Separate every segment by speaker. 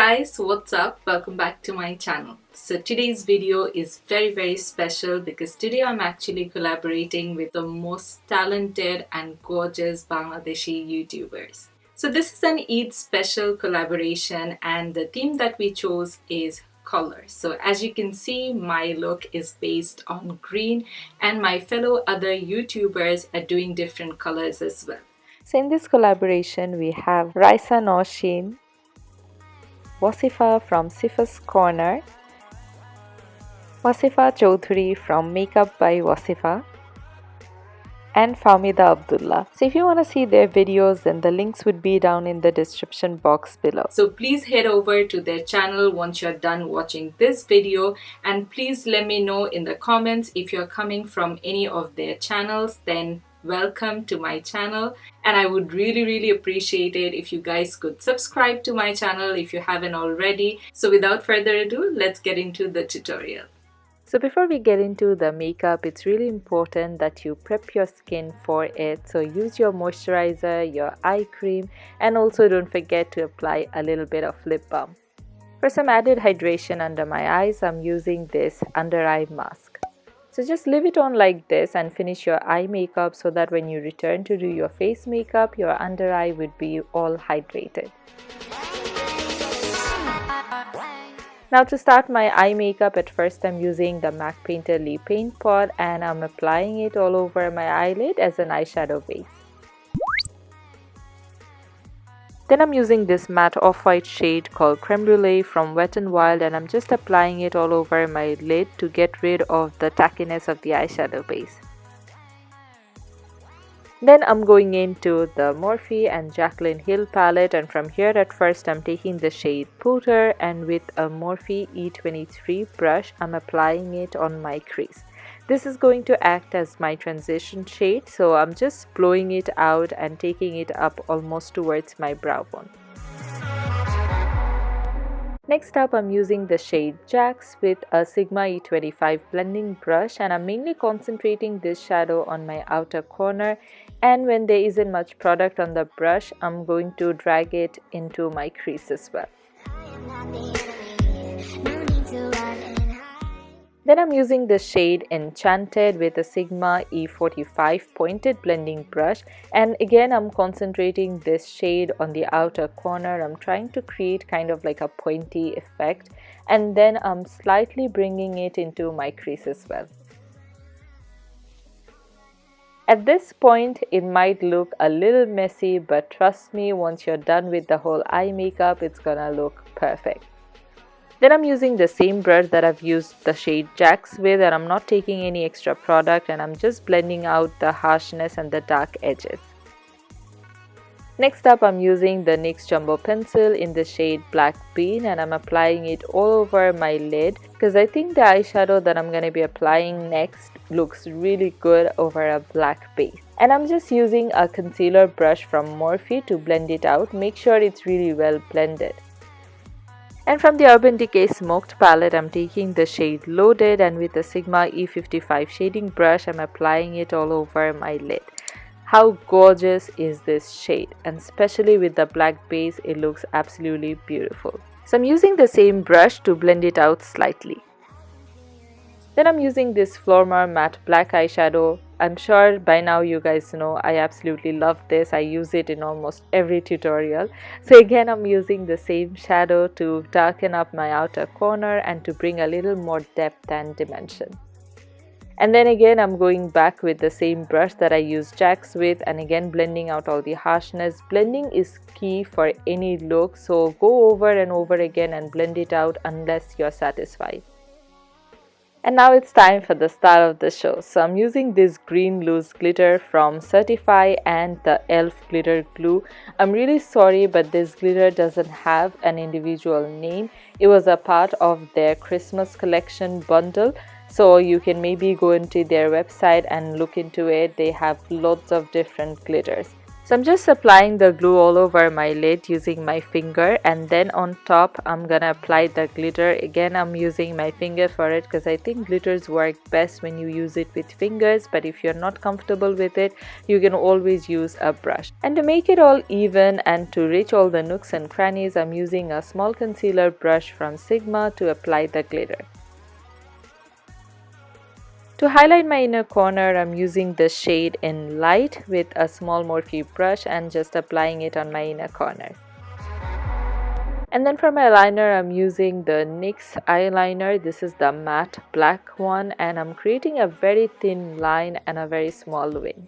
Speaker 1: guys, what's up? Welcome back to my channel. So today's video is very special because today I'm actually collaborating with the most talented and gorgeous Bangladeshi YouTubers. So this is an Eid special collaboration and the theme that we chose is color. So as you can see, my look is based on green and my fellow other YouTubers are doing different colors as well.
Speaker 2: So in this collaboration we have Rattan, Wasifa from Sifa's Corner, Wasifa Chaudhary from Makeup by Wasifa, and Famida Abdullah. So if you want to see their videos, then the links would be down in the description box below.
Speaker 1: So please head over to their channel once you're done watching this video, and please let me know in the comments if you're coming from any of their channels. Then welcome to my channel, and I would really appreciate it if you guys could subscribe to my channel if you haven't already. So without further ado, let's get into the tutorial.
Speaker 2: So before we get into the makeup, it's really important that you prep your skin for it. So use your moisturizer, your eye cream, and also don't forget to apply a little bit of lip balm. For some added hydration under my eyes, I'm using this under eye mask. So just leave it on like this and finish your eye makeup so that when you return to do your face makeup, your under eye would be all hydrated. Now to start my eye makeup, at first I'm using the MAC Painterly Paintpot and I'm applying it all over my eyelid as an eyeshadow base. Then I'm using this matte off-white shade called Creme Brule from WetnWild and I'm just applying it all over my lid to get rid of the tackiness of the eyeshadow base. Then I'm going into the Morphe and Jaclyn Hill palette, and from here at first I'm taking the shade Powder and with a Morphe E23 brush I'm applying it on my crease. This is going to act as my transition shade, so I'm just blowing it out and taking it up almost towards my brow bone. Next up, I'm using the shade Jax with a Sigma E25 blending brush, and I'm mainly concentrating this shadow on my outer corner, and when there isn't much product on the brush, I'm going to drag it into my crease as well. Then I'm using the shade Enchanted with a Sigma E45 pointed blending brush, and again I'm concentrating this shade on the outer corner. I'm trying to create kind of like a pointy effect, and then I'm slightly bringing it into my crease as well. At this point it might look a little messy, but trust me, once you're done with the whole eye makeup, it's gonna look perfect. Then I'm using the same brush that I've used the shade Jax with, and I'm not taking any extra product, and I'm just blending out the harshness and the dark edges. Next up, I'm using the Nyx Jumbo pencil in the shade Black Bean, and I'm applying it all over my lid because I think the eyeshadow that I'm going to be applying next looks really good over a black base. And I'm just using a concealer brush from Morphe to blend it out. Make sure it's really well blended. And from the Urban Decay Smoked palette, I'm taking the shade Loaded, and with the Sigma E55 shading brush, I'm applying it all over my lid. How gorgeous is this shade? And especially with the black base, it looks absolutely beautiful. So I'm using the same brush to blend it out slightly. Then I'm using this Flormar matte black eyeshadow. I'm sure by now you guys know I absolutely love this. I use it in almost every tutorial. So again, I'm using the same shadow to darken up my outer corner and to bring a little more depth and dimension. And then again, I'm going back with the same brush that I used Jax with, and again blending out all the harshness. Blending is key for any look, so go over and over again and blend it out unless you're satisfied. And now it's time for the star of the show. So I'm using this green loose glitter from Certifeye and the e.l.f. glitter glue. I'm really sorry, but this glitter doesn't have an individual name. It was a part of their Christmas collection bundle. So you can maybe go into their website and look into it. They have lots of different glitters. So I'm just applying the glue all over my lid using my finger, and then on top I'm gonna apply the glitter. Again, I'm using my finger for it because I think glitters work best when you use it with fingers, but if you're not comfortable with it, you can always use a brush. And to make it all even and to reach all the nooks and crannies, I'm using a small concealer brush from Sigma to apply the glitter. To highlight my inner corner, I'm using the shade in Light with a small Morphe brush and just applying it on my inner corners. And then for my liner, I'm using the NYX eyeliner. This is the matte black one, and I'm creating a very thin line and a very small wing.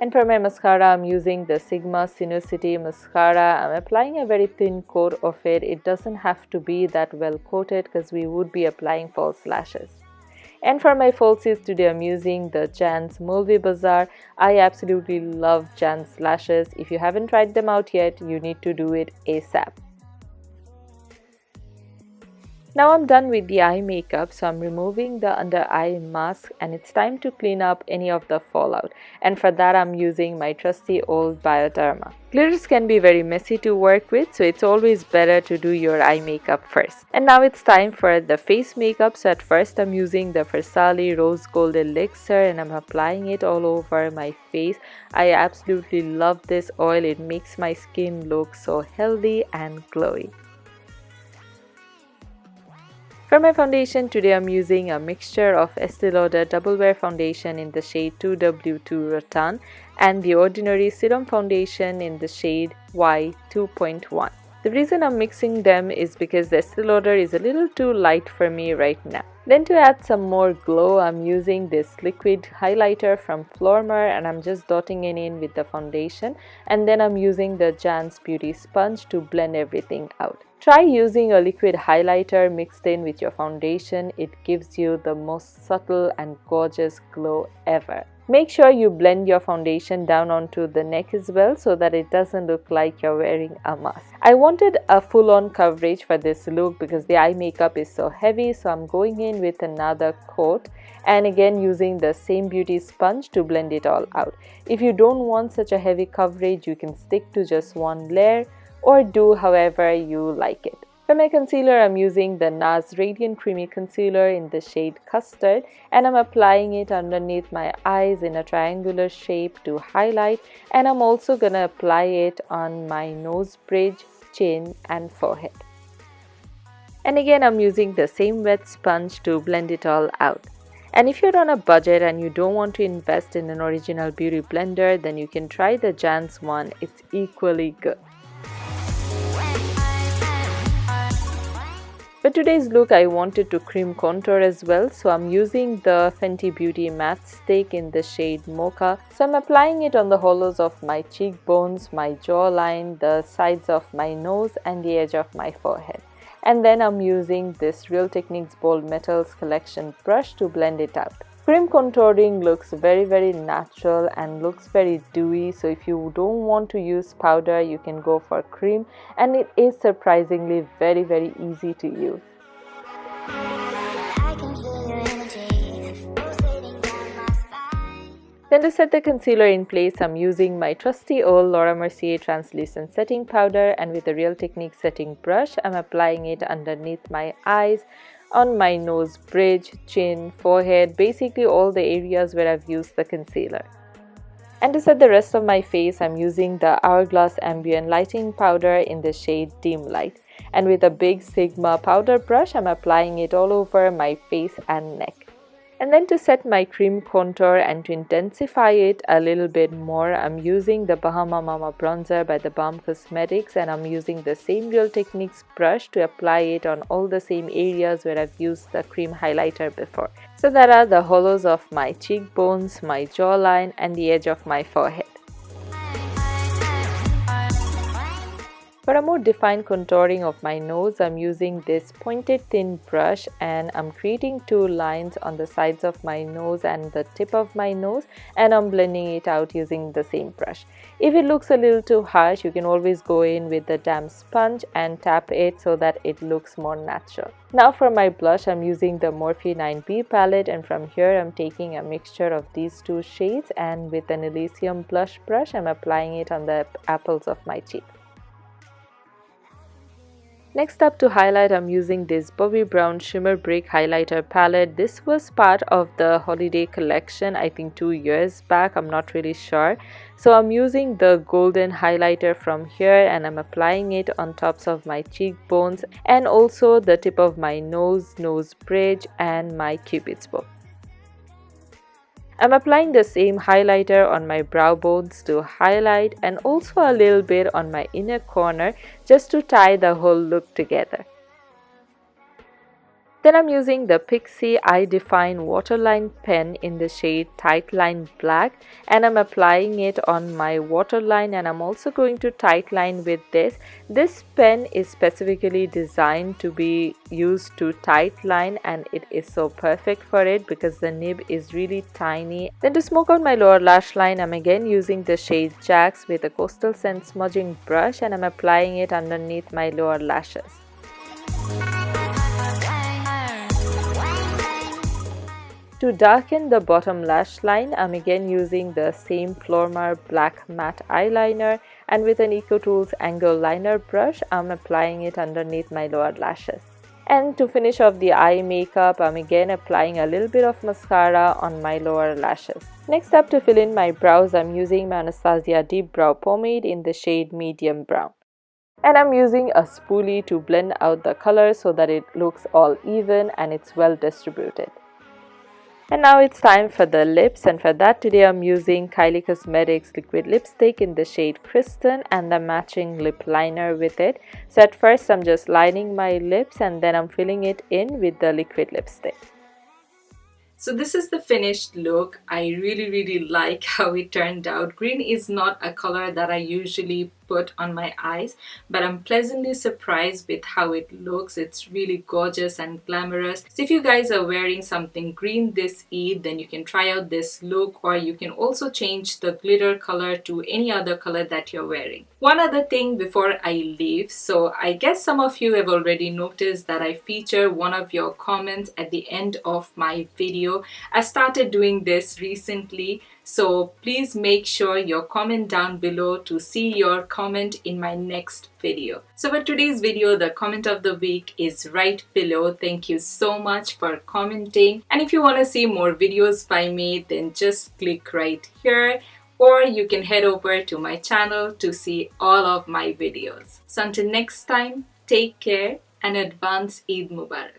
Speaker 2: And for my mascara, I'm using the Sigma Sinousity mascara. I'm applying a very thin coat of it. It doesn't have to be that well coated because we would be applying false lashes. And for my falsies today, I'm using the Jands Moulvibazar. I absolutely love Jands lashes. If you haven't tried them out yet, you need to do it ASAP. Now I'm done with the eye makeup, so I'm removing the under eye mask, and it's time to clean up any of the fallout. And for that, I'm using my trusty old Bioderma. Glitters can be very messy to work with, so it's always better to do your eye makeup first. And now it's time for the face makeup. So at first I'm using the Farsali Rose Gold Elixir, and I'm applying it all over my face. I absolutely love this oil. It makes my skin look so healthy and glowy. For my foundation today, I'm using a mixture of Estee Lauder Double Wear Foundation in the shade 2W2 Rattan and the Ordinary Serum Foundation in the shade Y2.1. The reason I'm mixing them is because the Estee Lauder is a little too light for me right now. Then to add some more glow, I'm using this liquid highlighter from Flormar, and I'm just dotting it in with the foundation, and then I'm using the Jands Beauty Sponge to blend everything out. Try using a liquid highlighter mixed in with your foundation. It gives you the most subtle and gorgeous glow ever. Make sure you blend your foundation down onto the neck as well so that it doesn't look like you're wearing a mask. I wanted a full-on coverage for this look because the eye makeup is so heavy, so I'm going in with another coat and again using the same beauty sponge to blend it all out. If you don't want such a heavy coverage, you can stick to just one layer or do however you like it. For my concealer, I'm using the NARS Radiant Creamy Concealer in the shade Custard, and I'm applying it underneath my eyes in a triangular shape to highlight, and I'm also gonna apply it on my nose bridge, chin and forehead. And again, I'm using the same wet sponge to blend it all out. And if you're on a budget and you don't want to invest in an original beauty blender, then you can try the Jands one. It's equally good. For today's look, I wanted to cream contour as well, so I'm using the Fenty Beauty Matte Stick in the shade Mocha. So I'm applying it on the hollows of my cheekbones, my jawline, the sides of my nose and the edge of my forehead. And then I'm using this Real Techniques Bold Metals Collection brush to blend it out. Cream contouring looks very natural and looks very dewy, so if you don't want to use powder, you can go for cream, and it is surprisingly very easy to use. Then to set the concealer in place, I'm using my trusty old Laura Mercier translucent setting powder, and with a Real Techniques setting brush, I'm applying it underneath my eyes, on my nose bridge, chin, forehead, basically all the areas where I've used the concealer. And to set the rest of my face, I'm using the Hourglass Ambient Lighting Powder in the shade Dim Light. And with a big Sigma powder brush, I'm applying it all over my face and neck. And then to set my cream contour and to intensify it a little bit more, I'm using the Bahama Mama bronzer by the Balm Cosmetics, and I'm using the same Real Techniques brush to apply it on all the same areas where I've used the cream highlighter before. So that are the hollows of my cheekbones, my jawline and the edge of my forehead. For a more defined contouring of my nose, I'm using this pointed thin brush and I'm creating two lines on the sides of my nose and the tip of my nose, and I'm blending it out using the same brush. If it looks a little too harsh, you can always go in with the damp sponge and tap it so that it looks more natural. Now for my blush, I'm using the Morphe 9B palette, and from here I'm taking a mixture of these two shades, and with an Elysium blush brush I'm applying it on the apples of my cheek. Next up, to highlight, I'm using this Bobbi Brown Shimmer Brick Highlighter palette. This was part of the holiday collection, I think 2 years back, I'm not really sure. So I'm using the golden highlighter from here and I'm applying it on tops of my cheekbones and also the tip of my nose, nose bridge and my cupid's bow. I'm applying the same highlighter on my brow bones to highlight and also a little bit on my inner corner just to tie the whole look together. Then I'm using the Pixi Eye Define Waterline pen in the shade Tight Line Black and I'm applying it on my waterline, and I'm also going to tight line with this. This pen is specifically designed to be used to tight line and it is so perfect for it because the nib is really tiny. Then to smoke out my lower lash line, I'm again using the shade Jax with a Coastal Scent smudging brush and I'm applying it underneath my lower lashes. To darken the bottom lash line, I'm again using the same Flormar black matte eyeliner, and with an EcoTools angle liner brush, I'm applying it underneath my lower lashes. And to finish off the eye makeup, I'm again applying a little bit of mascara on my lower lashes. Next up, to fill in my brows, I'm using my Anastasia Deep Brow Pomade in the shade Medium Brown. And I'm using a spoolie to blend out the color so that it looks all even and it's well distributed. And now it's time for the lips, and for that today I'm using Kylie Cosmetics liquid lipstick in the shade Kristen and the matching lip liner with it. So at first I'm just lining my lips and then I'm filling it in with the liquid lipstick.
Speaker 1: So this is the finished look. I really like how it turned out. Green is not a color that I usually put on my eyes, but I'm pleasantly surprised with how it looks. It's really gorgeous and glamorous. So if you guys are wearing something green this Eid, then you can try out this look, or you can also change the glitter color to any other color that you're wearing. One other thing before I leave, so I guess some of you have already noticed that I feature one of your comments at the end of my video. I started doing this recently, so please make sure you comment down below to see your comment in my next video. So for today's video, the comment of the week is right below. Thank you so much for commenting, and if you want to see more videos by me, then just click right here, or you can head over to my channel to see all of my videos. So until next time, take care and advance Eid Mubarak.